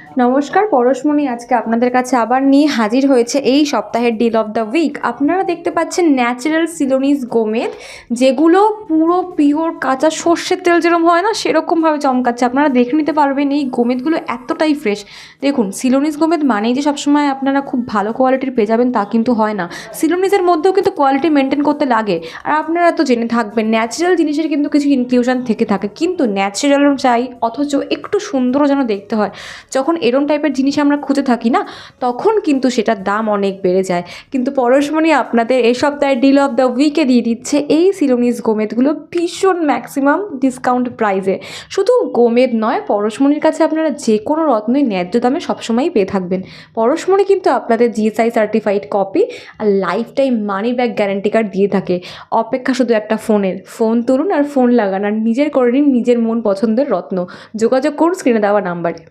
নমস্কার, পরশমণি আজকে আপনাদের কাছে আবার নিয়ে হাজির হয়েছে এই সপ্তাহের ডিল অফ দ্য উইক। আপনারা দেখতে পাচ্ছেন ন্যাচারাল সিলোনিস গোমেদ, যেগুলো পুরো পিওর কাঁচা সর্ষের তেল যেরকম হয় না, সেরকমভাবে চমকাচ্ছে। আপনারা দেখে নিতে পারবেন এই গোমেদগুলো এতটাই ফ্রেশ। দেখুন, সিলোনিস গোমেদ মানেই যে সবসময় আপনারা খুব ভালো কোয়ালিটির পেয়ে যাবেন তা কিন্তু হয় না। সিলোনিসের মধ্যেও কিন্তু কোয়ালিটি মেনটেন করতে লাগে। আর আপনারা তো জেনে থাকবেন ন্যাচারাল জিনিসের কিন্তু কিছু ইনক্লুশন থেকে থাকে, কিন্তু ন্যাচারালও চাই অথচ একটু সুন্দরও যেন দেখতে হয়। যখন এরম টাইপের জিনিস আমরা খুঁজে থাকি না, তখন কিন্তু সেটার দাম অনেক বেড়ে যায়। কিন্তু পরশমণি আপনাদের এই সপ্তাহের ডিল অফ দ্য উইকে দিয়ে দিচ্ছে এই সিলোনিস গোমেদগুলো ভীষণ ম্যাক্সিমাম ডিসকাউন্ট প্রাইসে। শুধু গোমেদ নয়, পরশমণির কাছে আপনারা যে কোনো রত্নই ন্যায্য দামে সবসময়ই পেয়ে থাকবেন। পরশমণি কিন্তু আপনাদের জিএসআই সার্টিফাইড কপি আর lifetime money back guarantee card দিয়ে থাকে। অপেক্ষা শুধু একটা ফোনের। ফোন তুলুন আর ফোন লাগান আর নিজের করে নিন নিজের মন পছন্দের রত্ন। যোগাযোগ করুন স্ক্রিনে দেওয়া নাম্বারে।